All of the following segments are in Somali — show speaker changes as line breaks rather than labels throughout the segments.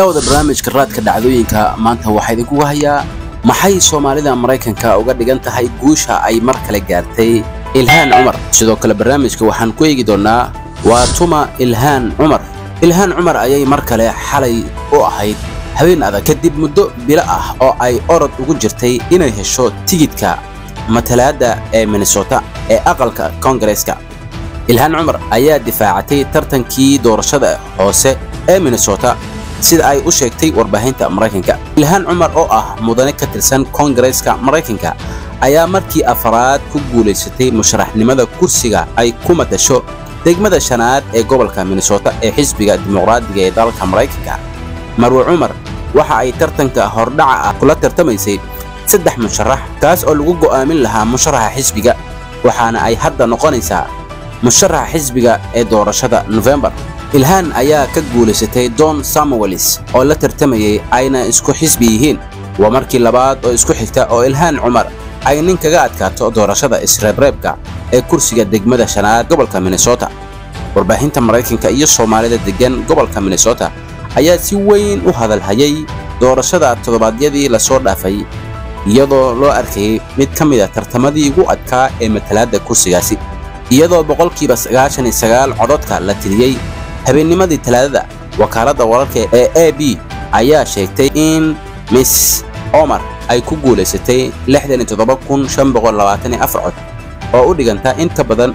daawada barnaamijka raadka dhacdooyinka maanta waxa idinku hayaa maxay Soomaalida Mareykanka uga dhigan tahay guusha ay mar kale gaartay Ilhaan Cumar. sidoo kale barnaamijka waxaan ku eegi doonaa waa tuma Ilhaan Cumar ayay mar kale xalay u ahayd habeen adag kadib muddo bilo ah oo ay orod ugu jirtay inay hesho tigidhka matalaada ee Minnesota ee aqalka Congress-ka. Ilhaan Cumar ayaa difaacatay tartankii doorashada hoose ee Minnesota sida ay u sheegtay warbaahinta Mareykanka. Ilhaan Cumar oo ah mudane ka tirsan Congress-ka Mareykanka ayaa markii afraad ku guuleysatay musharaxnimada kursiga ay ku matasho degmada shanaad ee gobolka Minnesota ee xisbiga dimuqraadiga ee dalka Mareykanka. Marwo Cumar waxa ay tartanka hordhaca ah kula tartamaysay 3 musharax kaas oo lagu go'aamin lahaa musharaxa xisbiga, waxaana ay hadda noqonaysaa musharaxa xisbiga ee doorashada November. Ilhaan ayaa ka guuleysatay Don Samuels oo la tartamayay ayna isku xisbi yihiin. waa markii labaad oo isku xigta oo Ilhaan Cumar ay nin kaga adkaato doorashada isreebreebka ee kursiga degmada shanaad gobolka Minnesota. warbaahinta Mareykanka iyo Soomaalida degan gobolka Minnesota ayaa si weyn u hadalhayay doorashada todobaadyadii la soo dhaafay, iyadoo loo arkay mid ka mid ah tartamadii ugu adkaa ee matalaada kursigaasi, iyadoo boqolkiiba 99 codadka la tiriyay. habeennimadii Talaadada wakaaladda wararka ee AB ayaa sheegtay in Miss Omar ay ku guuleysatay 67524 cod oo u dhiganta in ka badan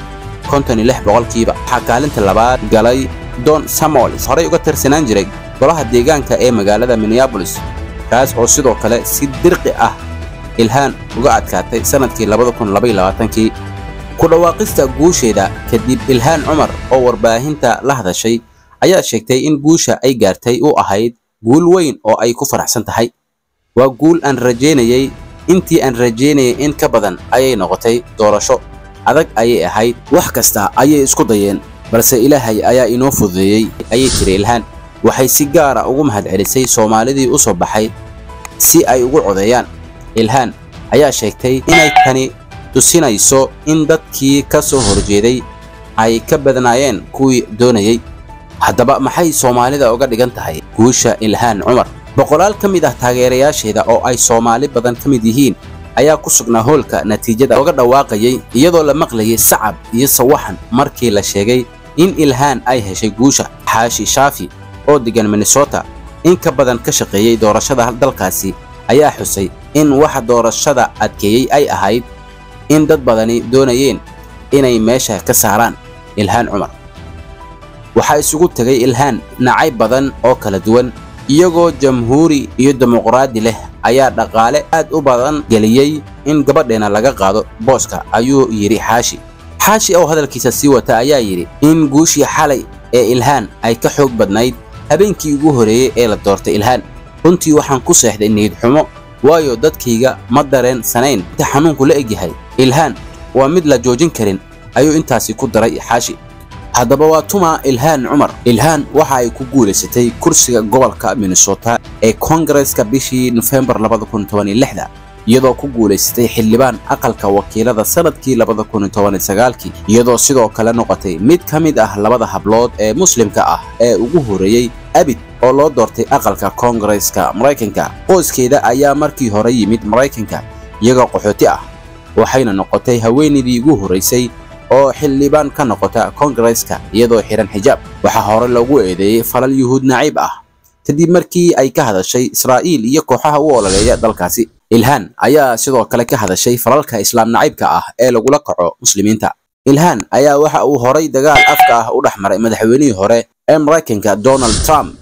56%. waxaa kaalinta labaad galay Don Samuels, horey uga tirsanaan jiray golaha deegaanka ee magaalada Minneapolis, kaas oo sidoo kale si dirqi ah Ilhaan uga adkaatay sanadkii 2022. ku dhawaaqista guusheeda kadib, Ilhaan Cumar oo warbaahinta la hadashay ayaa sheegtay in guusha ay gaartay u ahayd guul weyn oo ay ku faraxsan tahay. waa guul aan rajeynayay, intii aan rajeynayay in ka badan ayay noqotay. doorasho adag ayay ahayd, wax kasta ayay isku dayeen, balse Ilaahay ayaa inoo fududeeyay ayay tiri Ilhaan. waxay si gaar ah ugu mahadcelisay Soomaalidii u soo baxay si ay ugu codeeyaan. Ilhaan ayaa sheegtay inay tani tusinayso in dadkii ka soo horjeeday ay ka badnaayeen kuwii doonayay. haddaba maxay Soomaalida uga dhigan tahay guusha Ilhaan Cumar? boqolaal ka mid ah taageerayaasheeda oo ay Soomaali badan ka mid yihiin ayaa ku sugnaa hoolka natiijada uga dhawaaqayay, iyadoo la maqlayay sacab iyo sawaxan markii la sheegay in Ilhaan ay heshay guusha. Xaashi Shaafi oo degan Minnesota in ka badan ka shaqeeyay doorashada dalkaasi ayaa xusay in waxa doorashada adkeeyay ay ahayd in dad badani doonayeen inay meesha ka saaraan Ilhaan Cumar. waxaa isugu tagay Ilhaan nacayb badan oo kala duwan, iyagoo jamhuuri iyo dimuqraadi leh ayaa dhaqaale aad u badan geliyay in gabadheena laga qaado booska, ayuu yiri Xaashi oo hadalkiisa sii wata ayaa yiri in guushii xalay ee Ilhaan ay ka xoog badnayd habeenkii ugu horeeyay ee la doortay Ilhaan. runtii waxaan ku seexday niyad xumo, waayo dadkayga ma dareen sanayn inta xanuunku la egyahay. Ilhaan waa mid la joojin karin, ayuu intaasi ku daray Xaashi. haddaba waa tuma Ilhaan Cumar. Ilhaan waxa ay ku guuleysatay kursiga gobolka Minnesota ee Congress-ka bishii November 2016, iyadoo ku guuleysatay xildhibaan aqalka wakiilada sanadkii 2019, iyadoo sidoo kale noqotay mid ka mid ah labada hablood ee muslimka ah ee ugu horeeyay abid oo loo doortay aqalka Congress-ka Mareykanka. qoyskeeda ayaa markii hore yimid Mareykanka iyagoo qaxooti ah, waxayna noqotay haweeneydii ugu horeysay oo xildhibaan ka noqota Congress-ka iyadoo xiran xijaab. waxaa hore loogu eedeeyay falal yuhuud naciib ah kadib markii ay ka hadashay Israa'iil iyo kooxaha u ololeeya dalkaasi. Ilhaan ayaa sidoo kale ka hadashay falalka islaam naciibka ah ee lagula kaco muslimiinta. Ilhaan ayaa waxa uu horay dagaal afka ah u dhaxmaray madaxweynihii hore ee Mareykanka Donald Trump